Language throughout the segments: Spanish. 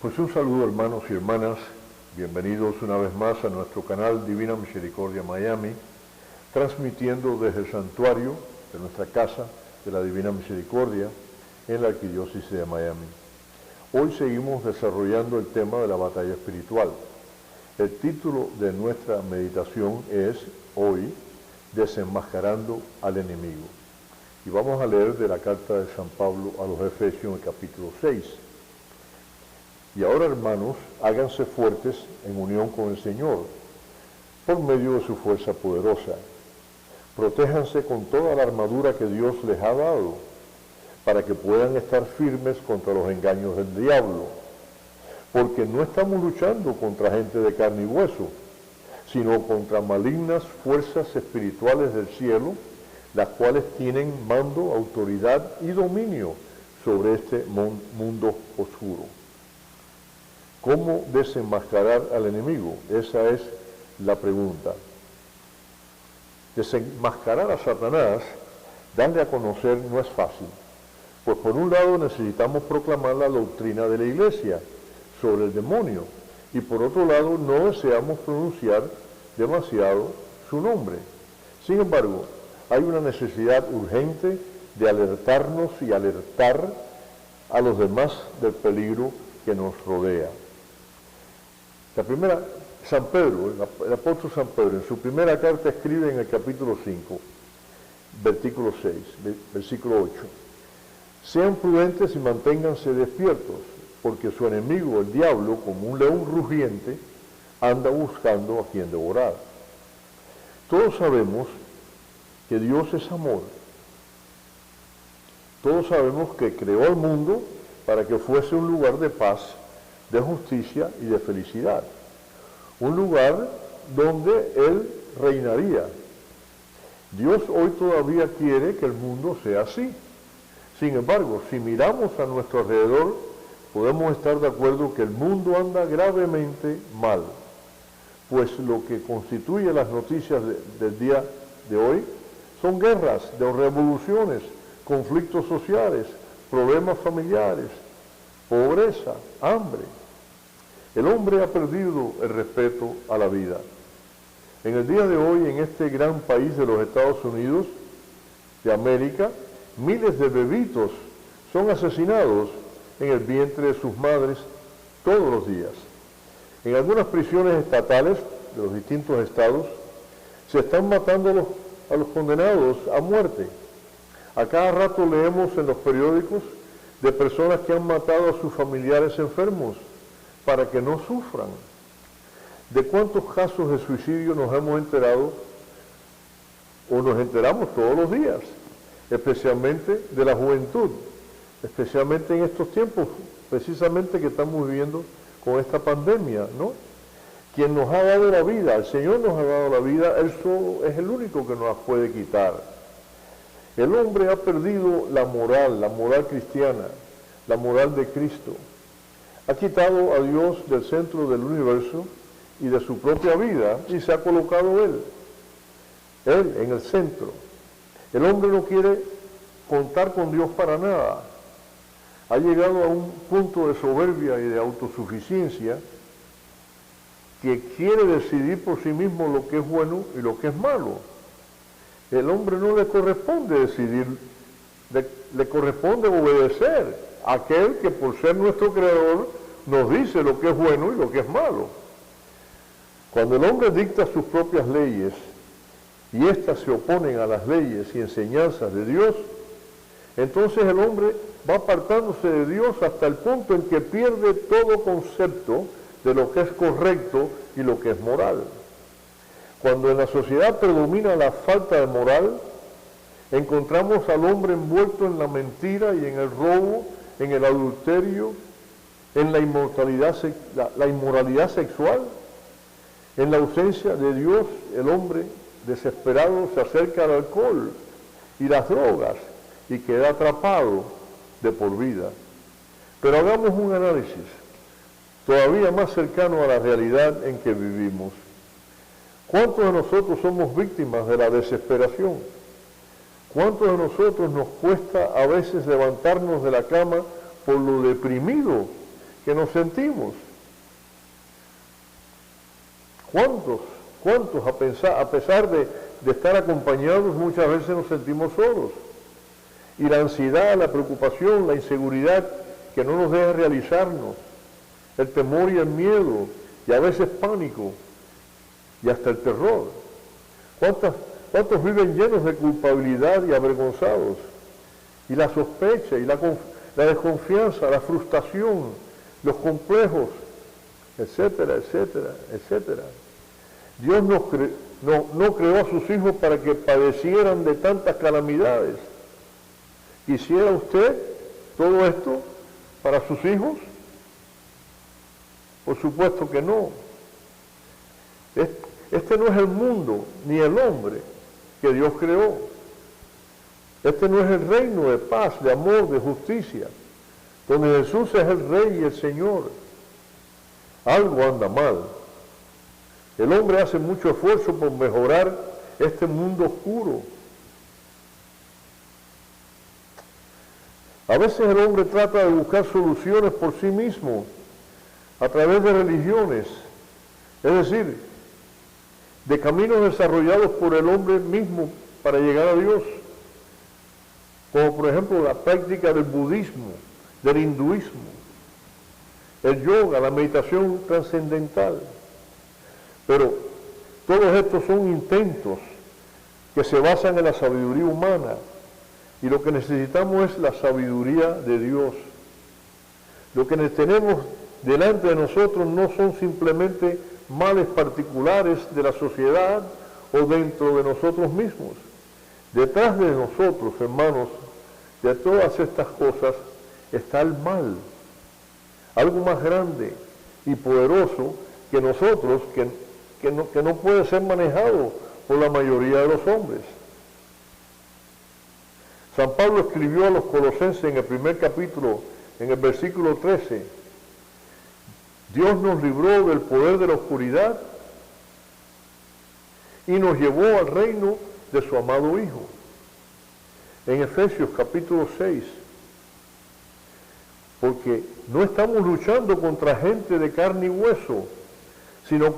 Pues un saludo, hermanos y hermanas, bienvenidos una vez más a nuestro canal Divina Misericordia Miami, transmitiendo desde el santuario de nuestra casa de la Divina Misericordia en la Arquidiócesis de Miami. Hoy seguimos desarrollando el tema de la batalla espiritual. El título de nuestra meditación es, hoy, Desenmascarando al Enemigo. Y vamos a leer de la carta de San Pablo a los Efesios en el capítulo 6. Y ahora, hermanos, háganse fuertes en unión con el Señor, por medio de su fuerza poderosa. Protéjanse con toda la armadura que Dios les ha dado, para que puedan estar firmes contra los engaños del diablo. Porque no estamos luchando contra gente de carne y hueso, sino contra malignas fuerzas espirituales del cielo, las cuales tienen mando, autoridad y dominio sobre este mundo oscuro. ¿Cómo desenmascarar al enemigo? Esa es la pregunta. Desenmascarar a Satanás, darle a conocer, no es fácil. Pues por un lado necesitamos proclamar la doctrina de la Iglesia sobre el demonio, y por otro lado no deseamos pronunciar demasiado su nombre. Sin embargo, hay una necesidad urgente de alertarnos y alertar a los demás del peligro que nos rodea. La primera, San Pedro, el apóstol San Pedro, en su primera carta escribe en el capítulo 5, versículo 8, sean prudentes y manténganse despiertos, porque su enemigo, el diablo, como un león rugiente, anda buscando a quien devorar. Todos sabemos que Dios es amor. Todos sabemos que creó el mundo para que fuese un lugar de paz, de justicia y de felicidad. Un lugar donde Él reinaría. Dios hoy todavía quiere que el mundo sea así. Sin embargo, si miramos a nuestro alrededor, podemos estar de acuerdo que el mundo anda gravemente mal. Pues lo que constituye las noticias del día de hoy son guerras, de revoluciones, conflictos sociales, problemas familiares, pobreza, hambre. El hombre ha perdido el respeto a la vida. En el día de hoy, en este gran país de los Estados Unidos de América, miles de bebitos son asesinados en el vientre de sus madres todos los días. En algunas prisiones estatales de los distintos estados se están matando a los condenados a muerte. A cada rato leemos en los periódicos de personas que han matado a sus familiares enfermos para que no sufran. ¿De cuántos casos de suicidio nos hemos enterado o nos enteramos todos los días? Especialmente de la juventud, especialmente en estos tiempos, precisamente que estamos viviendo con esta pandemia, ¿no? Quien nos ha dado la vida, el Señor nos ha dado la vida, Él solo es el único que nos la puede quitar. El hombre ha perdido la moral cristiana, la moral de Cristo. Ha quitado a Dios del centro del universo y de su propia vida y se ha colocado Él en el centro. El hombre no quiere contar con Dios para nada. Ha llegado a un punto de soberbia y de autosuficiencia que quiere decidir por sí mismo lo que es bueno y lo que es malo. El hombre no le corresponde decidir, le corresponde obedecer a aquel que por ser nuestro creador nos dice lo que es bueno y lo que es malo. Cuando el hombre dicta sus propias leyes y éstas se oponen a las leyes y enseñanzas de Dios, entonces el hombre va apartándose de Dios hasta el punto en que pierde todo concepto de lo que es correcto y lo que es moral. Cuando en la sociedad predomina la falta de moral, encontramos al hombre envuelto en la mentira y en el robo, en el adulterio, en la inmoralidad sexual. En la ausencia de Dios, el hombre desesperado se acerca al alcohol y las drogas y queda atrapado de por vida. Pero hagamos un análisis todavía más cercano a la realidad en que vivimos. ¿Cuántos de nosotros somos víctimas de la desesperación? ¿Cuántos de nosotros nos cuesta a veces levantarnos de la cama por lo deprimido que nos sentimos. ¿Cuántos a pesar de estar acompañados, muchas veces nos sentimos solos? Y la ansiedad, la preocupación, la inseguridad que no nos deja realizarnos, el temor y el miedo, y a veces pánico, y hasta el terror. ¿Cuántos viven llenos de culpabilidad y avergonzados? Y la sospecha, y la desconfianza, la frustración, los complejos, etcétera, etcétera, etcétera. Dios no creó a sus hijos para que padecieran de tantas calamidades. ¿Quisiera usted todo esto para sus hijos? Por supuesto que no. Este no es el mundo ni el hombre que Dios creó. Este no es el reino de paz, de amor, de justicia, donde Jesús es el Rey y el Señor. Algo anda mal. El hombre hace mucho esfuerzo por mejorar este mundo oscuro. A veces el hombre trata de buscar soluciones por sí mismo, a través de religiones, es decir, de caminos desarrollados por el hombre mismo para llegar a Dios, como por ejemplo la práctica del budismo, del hinduismo, el yoga, la meditación trascendental. Pero todos estos son intentos que se basan en la sabiduría humana, y lo que necesitamos es la sabiduría de Dios. Lo que tenemos delante de nosotros no son simplemente males particulares de la sociedad o dentro de nosotros mismos. Detrás de nosotros, hermanos, de todas estas cosas está el mal, algo más grande y poderoso que nosotros, que no puede ser manejado por la mayoría de los hombres. San Pablo escribió a los Colosenses en el primer capítulo, en el versículo 13, Dios nos libró del poder de la oscuridad y nos llevó al reino de su amado Hijo. En Efesios capítulo 6, porque no estamos luchando contra gente de carne y hueso, sino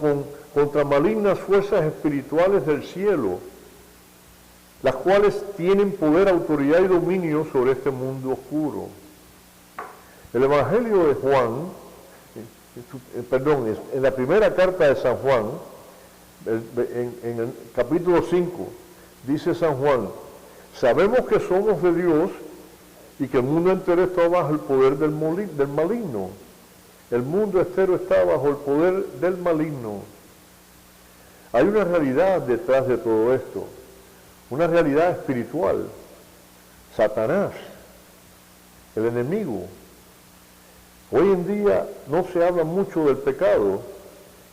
contra malignas fuerzas espirituales del cielo, las cuales tienen poder, autoridad y dominio sobre este mundo oscuro. El Evangelio de Juan, en la primera carta de San Juan, en el capítulo 5, dice San Juan, sabemos que somos de Dios y que el mundo entero está bajo el poder del maligno. El mundo entero está bajo el poder del maligno. Hay una realidad detrás de todo esto, una realidad espiritual. Satanás, el enemigo. Hoy en día no se habla mucho del pecado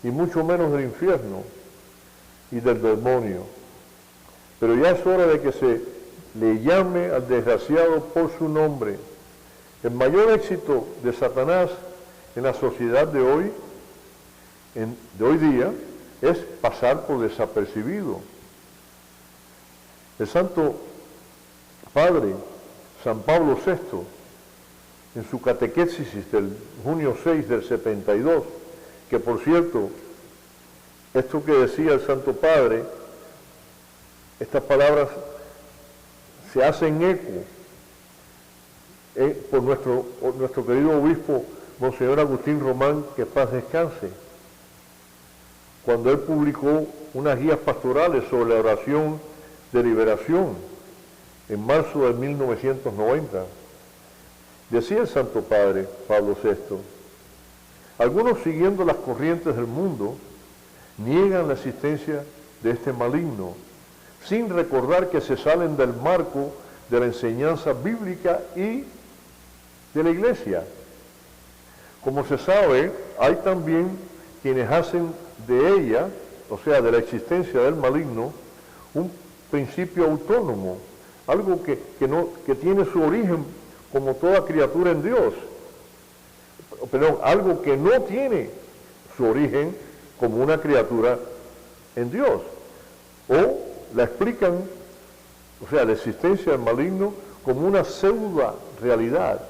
y mucho menos del infierno y del demonio. Pero ya es hora de que se le llame al desgraciado por su nombre. El mayor éxito de Satanás en la sociedad de hoy día, es pasar por desapercibido. El Santo Padre, San Pablo VI, en su catequesis del junio 6 del 72, que por cierto, esto que decía el Santo Padre, estas palabras se hacen eco por nuestro querido obispo, Monseñor Agustín Román, que paz descanse, cuando él publicó unas guías pastorales sobre la oración de liberación en marzo de 1990. Decía el Santo Padre Pablo VI, algunos siguiendo las corrientes del mundo niegan la existencia de este maligno, sin recordar que se salen del marco de la enseñanza bíblica y de la Iglesia. Como se sabe, hay también quienes hacen de ella, o sea, de la existencia del maligno, un principio autónomo, algo que tiene su origen como toda criatura en Dios, algo que no tiene su origen como una criatura en Dios, o la explican, o sea, la existencia del maligno como una pseudo realidad,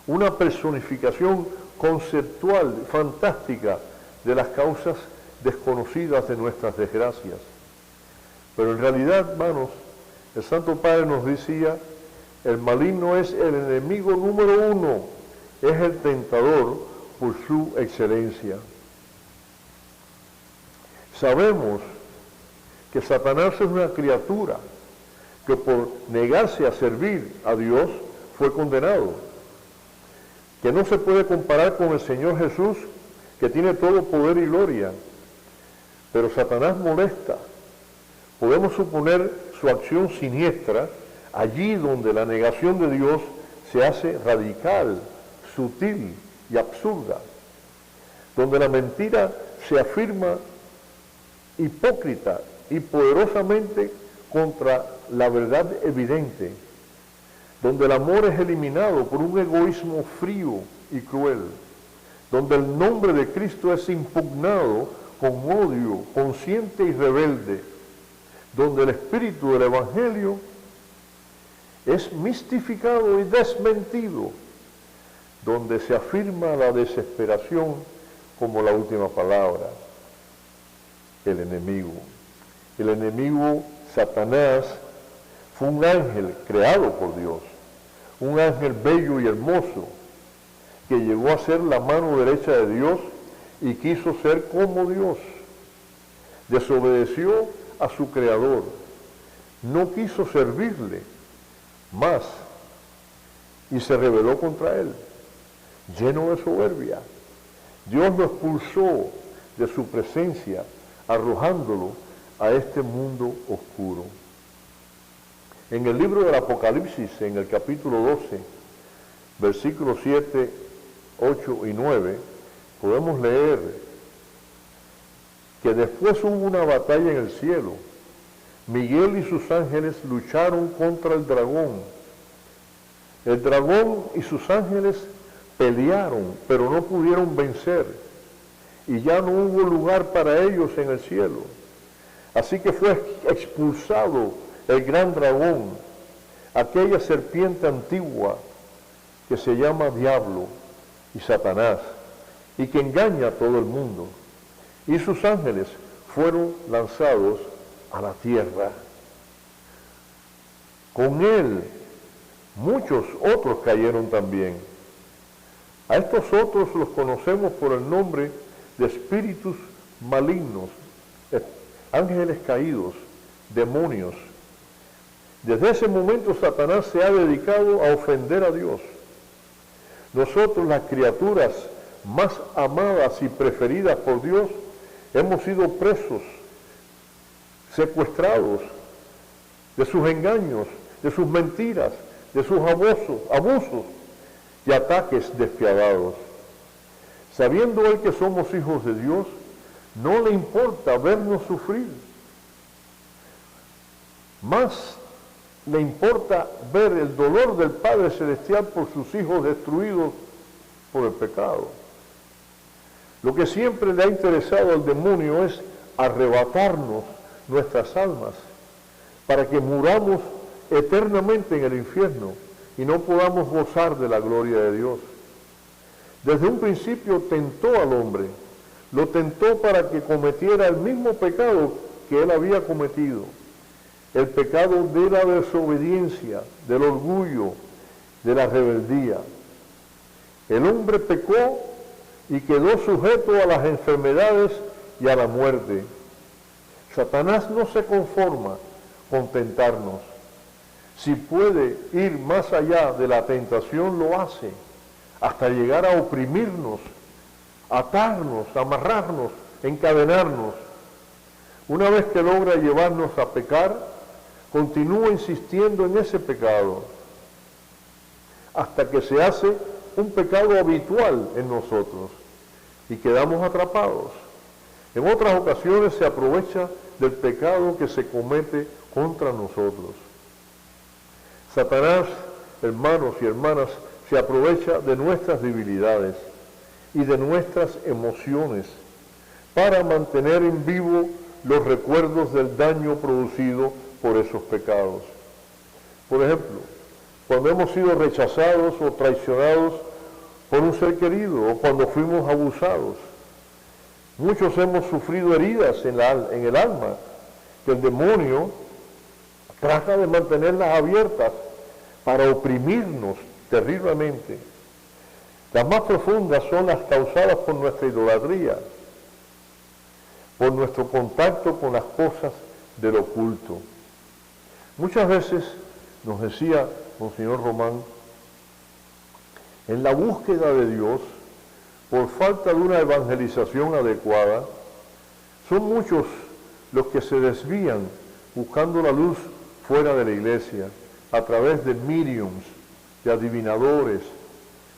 una personificación conceptual, fantástica, de las causas desconocidas de nuestras desgracias. Pero en realidad, hermanos, el Santo Padre nos decía, el maligno es el enemigo número uno, es el tentador por su excelencia. Sabemos que Satanás es una criatura que por negarse a servir a Dios fue condenado, que no se puede comparar con el Señor Jesús, que tiene todo poder y gloria, pero Satanás molesta. Podemos suponer su acción siniestra allí donde la negación de Dios se hace radical, sutil y absurda, donde la mentira se afirma hipócrita y poderosamente contra la verdad evidente, donde el amor es eliminado por un egoísmo frío y cruel, donde el nombre de Cristo es impugnado con odio consciente y rebelde, donde el espíritu del Evangelio es mistificado y desmentido, donde se afirma la desesperación como la última palabra. El enemigo Satanás fue un ángel creado por Dios, un ángel bello y hermoso, que llegó a ser la mano derecha de Dios y quiso ser como Dios. Desobedeció a su Creador, no quiso servirle más y se rebeló contra él, lleno de soberbia. Dios lo expulsó de su presencia, arrojándolo a este mundo oscuro. En el libro del Apocalipsis, en el capítulo 12, versículos 7, 8 y 9, podemos leer que después hubo una batalla en el cielo. Miguel y sus ángeles lucharon contra el dragón. El dragón y sus ángeles pelearon, pero no pudieron vencer, y ya no hubo lugar para ellos en el cielo. Así que fue expulsado el gran dragón, aquella serpiente antigua que se llama Diablo y Satanás, y que engaña a todo el mundo. Y sus ángeles fueron lanzados a la tierra. Con él muchos otros cayeron también. A estos otros los conocemos por el nombre de espíritus malignos, ángeles caídos, demonios. Desde ese momento Satanás se ha dedicado a ofender a Dios. Nosotros, las criaturas más amadas y preferidas por Dios, hemos sido presos, secuestrados de sus engaños, de sus mentiras, de sus abusos y ataques despiadados. Sabiendo él que somos hijos de Dios, no le importa vernos sufrir. Más le importa ver el dolor del Padre Celestial por sus hijos destruidos por el pecado. Lo que siempre le ha interesado al demonio es arrebatarnos nuestras almas para que muramos eternamente en el infierno y no podamos gozar de la gloria de Dios. Desde un principio tentó al hombre, lo tentó para que cometiera el mismo pecado que él había cometido, el pecado de la desobediencia, del orgullo, de la rebeldía. El hombre pecó y quedó sujeto a las enfermedades y a la muerte. Satanás no se conforma con tentarnos. Si puede ir más allá de la tentación, lo hace, hasta llegar a oprimirnos, atarnos, amarrarnos, encadenarnos. Una vez que logra llevarnos a pecar, continúa insistiendo en ese pecado, hasta que se hace un pecado habitual en nosotros y quedamos atrapados. En otras ocasiones se aprovecha del pecado que se comete contra nosotros. Satanás, hermanos y hermanas, se aprovecha de nuestras debilidades y de nuestras emociones para mantener en vivo los recuerdos del daño producido por esos pecados. Por ejemplo, cuando hemos sido rechazados o traicionados por un ser querido o cuando fuimos abusados. Muchos hemos sufrido heridas en el alma que el demonio trata de mantenerlas abiertas para oprimirnos terriblemente. Las más profundas son las causadas por nuestra idolatría, por nuestro contacto con las cosas del oculto. Muchas veces, nos decía Monseñor Román, en la búsqueda de Dios, por falta de una evangelización adecuada, son muchos los que se desvían buscando la luz fuera de la iglesia, a través de mediums, de adivinadores,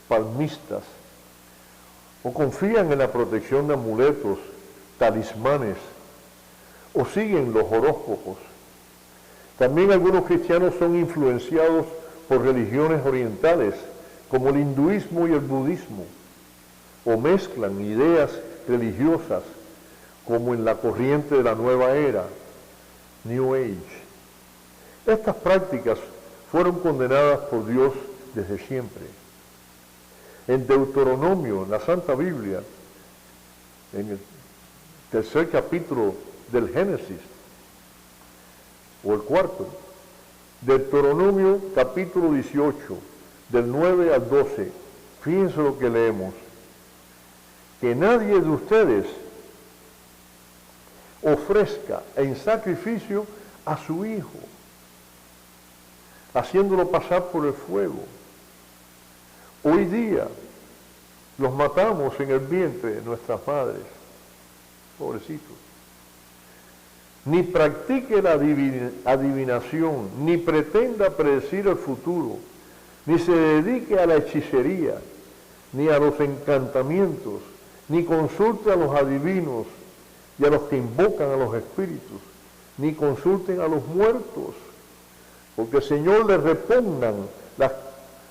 palmistas, o confían en la protección de amuletos, talismanes, o siguen los horóscopos. También algunos cristianos son influenciados por religiones orientales, como el hinduismo y el budismo, o mezclan ideas religiosas, como en la corriente de la nueva era, New Age. Estas prácticas fueron condenadas por Dios desde siempre. En Deuteronomio, en la Santa Biblia, en el tercer capítulo del Génesis, o el cuarto, Deuteronomio capítulo 18, del 9 al 12, fíjense lo que leemos: que nadie de ustedes ofrezca en sacrificio a su hijo, haciéndolo pasar por el fuego. Hoy día los matamos en el vientre de nuestras madres, pobrecitos. Ni practique la adivinación, ni pretenda predecir el futuro, ni se dedique a la hechicería, ni a los encantamientos, ni consulte a los adivinos y a los que invocan a los espíritus, ni consulten a los muertos, porque el Señor les repugnan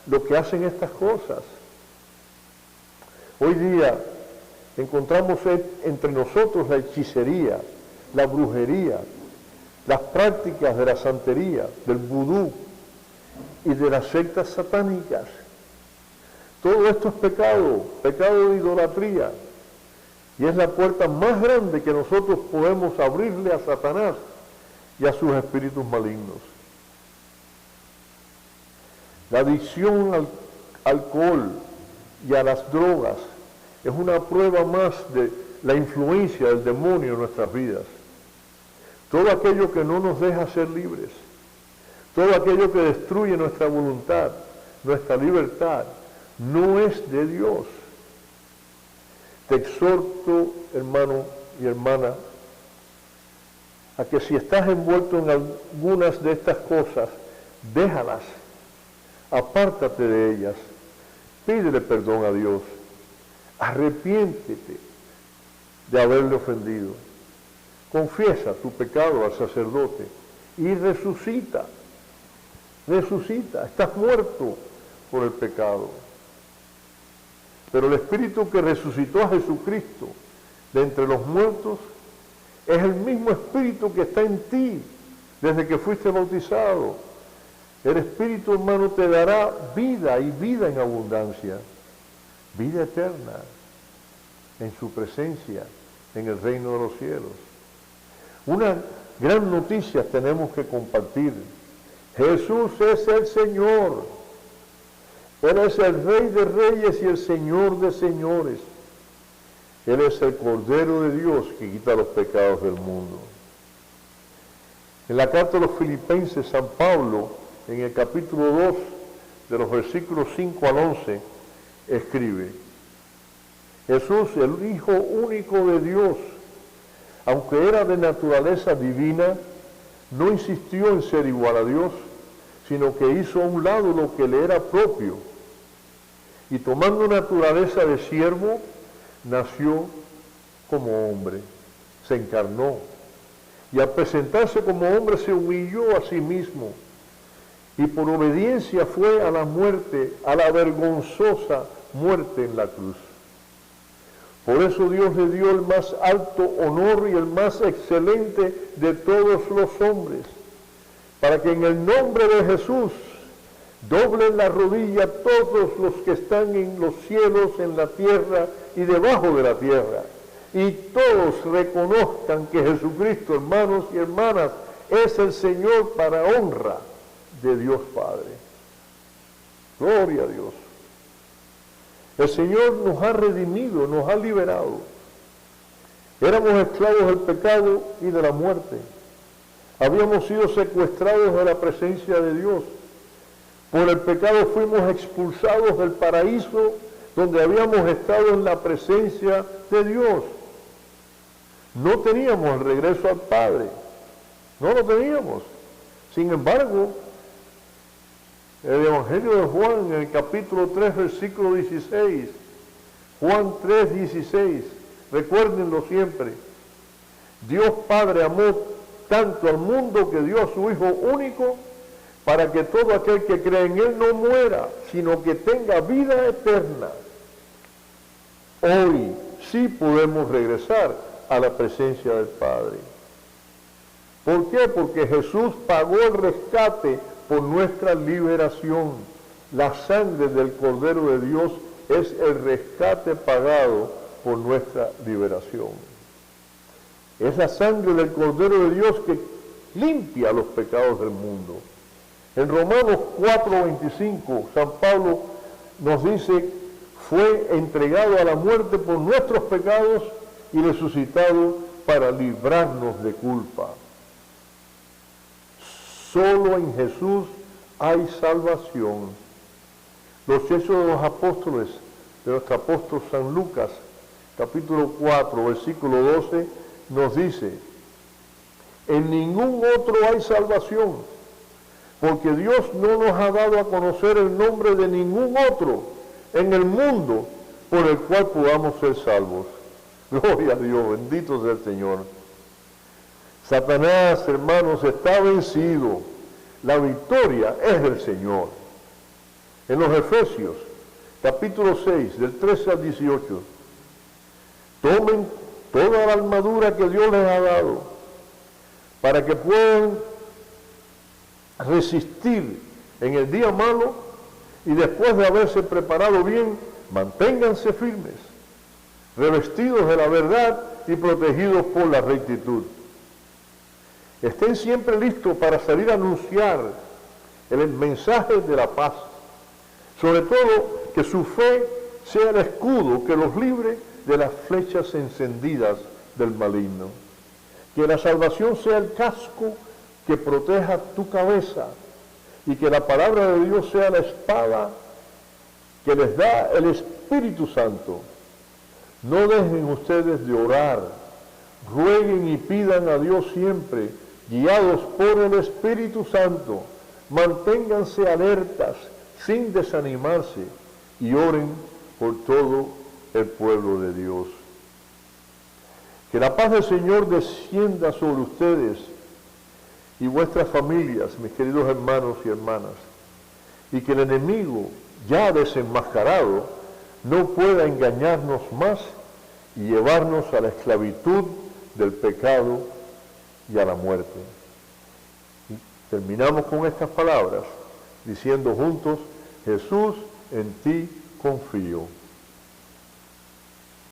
lo que hacen estas cosas. Hoy día encontramos entre nosotros la hechicería, la brujería, las prácticas de la santería, del vudú y de las sectas satánicas. Todo esto es pecado, pecado de idolatría, y es la puerta más grande que nosotros podemos abrirle a Satanás y a sus espíritus malignos. La adicción al alcohol y a las drogas es una prueba más de la influencia del demonio en nuestras vidas. Todo aquello que no nos deja ser libres, todo aquello que destruye nuestra voluntad, nuestra libertad, no es de Dios. Te exhorto, hermano y hermana, a que si estás envuelto en algunas de estas cosas, déjalas, apártate de ellas, pídele perdón a Dios, arrepiéntete de haberle ofendido, confiesa tu pecado al sacerdote y resucita, estás muerto por el pecado. Pero el Espíritu que resucitó a Jesucristo de entre los muertos es el mismo Espíritu que está en ti desde que fuiste bautizado. El Espíritu, hermano, te dará vida y vida en abundancia, vida eterna en su presencia en el reino de los cielos. Una gran noticia tenemos que compartir. Jesús es el Señor. Él es el Rey de Reyes y el Señor de Señores. Él es el Cordero de Dios que quita los pecados del mundo. En la carta de los Filipenses, San Pablo, en el capítulo 2, de los versículos 5 al 11, escribe: Jesús, el Hijo único de Dios, aunque era de naturaleza divina, no insistió en ser igual a Dios, sino que hizo a un lado lo que le era propio, y tomando naturaleza de siervo, nació como hombre, se encarnó, y al presentarse como hombre se humilló a sí mismo, y por obediencia fue a la muerte, a la vergonzosa muerte en la cruz. Por eso Dios le dio el más alto honor y el más excelente de todos los hombres, para que en el nombre de Jesús Doblen la rodilla todos los que están en los cielos, en la tierra y debajo de la tierra. Y todos reconozcan que Jesucristo, hermanos y hermanas, es el Señor para honra de Dios Padre. Gloria a Dios. El Señor nos ha redimido, nos ha liberado. Éramos esclavos del pecado y de la muerte. Habíamos sido secuestrados de la presencia de Dios. Por el pecado fuimos expulsados del paraíso donde habíamos estado en la presencia de Dios. No teníamos el regreso al Padre. No lo teníamos. Sin embargo, el Evangelio de Juan, en el capítulo 3, versículo 16, Juan 3, 16, recuérdenlo siempre. Dios Padre amó tanto al mundo que dio a su Hijo único para que todo aquel que cree en Él no muera, sino que tenga vida eterna. Hoy sí podemos regresar a la presencia del Padre. ¿Por qué? Porque Jesús pagó el rescate por nuestra liberación. La sangre del Cordero de Dios es el rescate pagado por nuestra liberación. Es la sangre del Cordero de Dios que limpia los pecados del mundo. En Romanos 4:25, San Pablo nos dice, fue entregado a la muerte por nuestros pecados y resucitado para librarnos de culpa. Solo en Jesús hay salvación. Los Hechos de los Apóstoles, de nuestro apóstol San Lucas, capítulo 4, versículo 12, nos dice, en ningún otro hay salvación, porque Dios no nos ha dado a conocer el nombre de ningún otro en el mundo por el cual podamos ser salvos. Gloria a Dios, bendito sea el Señor. Satanás, hermanos, está vencido. La victoria es del Señor. En los Efesios, capítulo 6, del 13 al 18, tomen toda la armadura que Dios les ha dado para que puedan resistir en el día malo y después de haberse preparado bien, manténganse firmes, revestidos de la verdad y protegidos por la rectitud. Estén siempre listos para salir a anunciar el mensaje de la paz. Sobre todo, que su fe sea el escudo que los libre de las flechas encendidas del maligno. Que la salvación sea el casco que proteja tu cabeza y que la palabra de Dios sea la espada que les da el Espíritu Santo. No dejen ustedes de orar, rueguen y pidan a Dios siempre, guiados por el Espíritu Santo. Manténganse alertas, sin desanimarse, y oren por todo el pueblo de Dios. Que la paz del Señor descienda sobre ustedes y vuestras familias, mis queridos hermanos y hermanas, y que el enemigo, ya desenmascarado, no pueda engañarnos más y llevarnos a la esclavitud del pecado y a la muerte. Y terminamos con estas palabras, diciendo juntos, Jesús, en ti confío.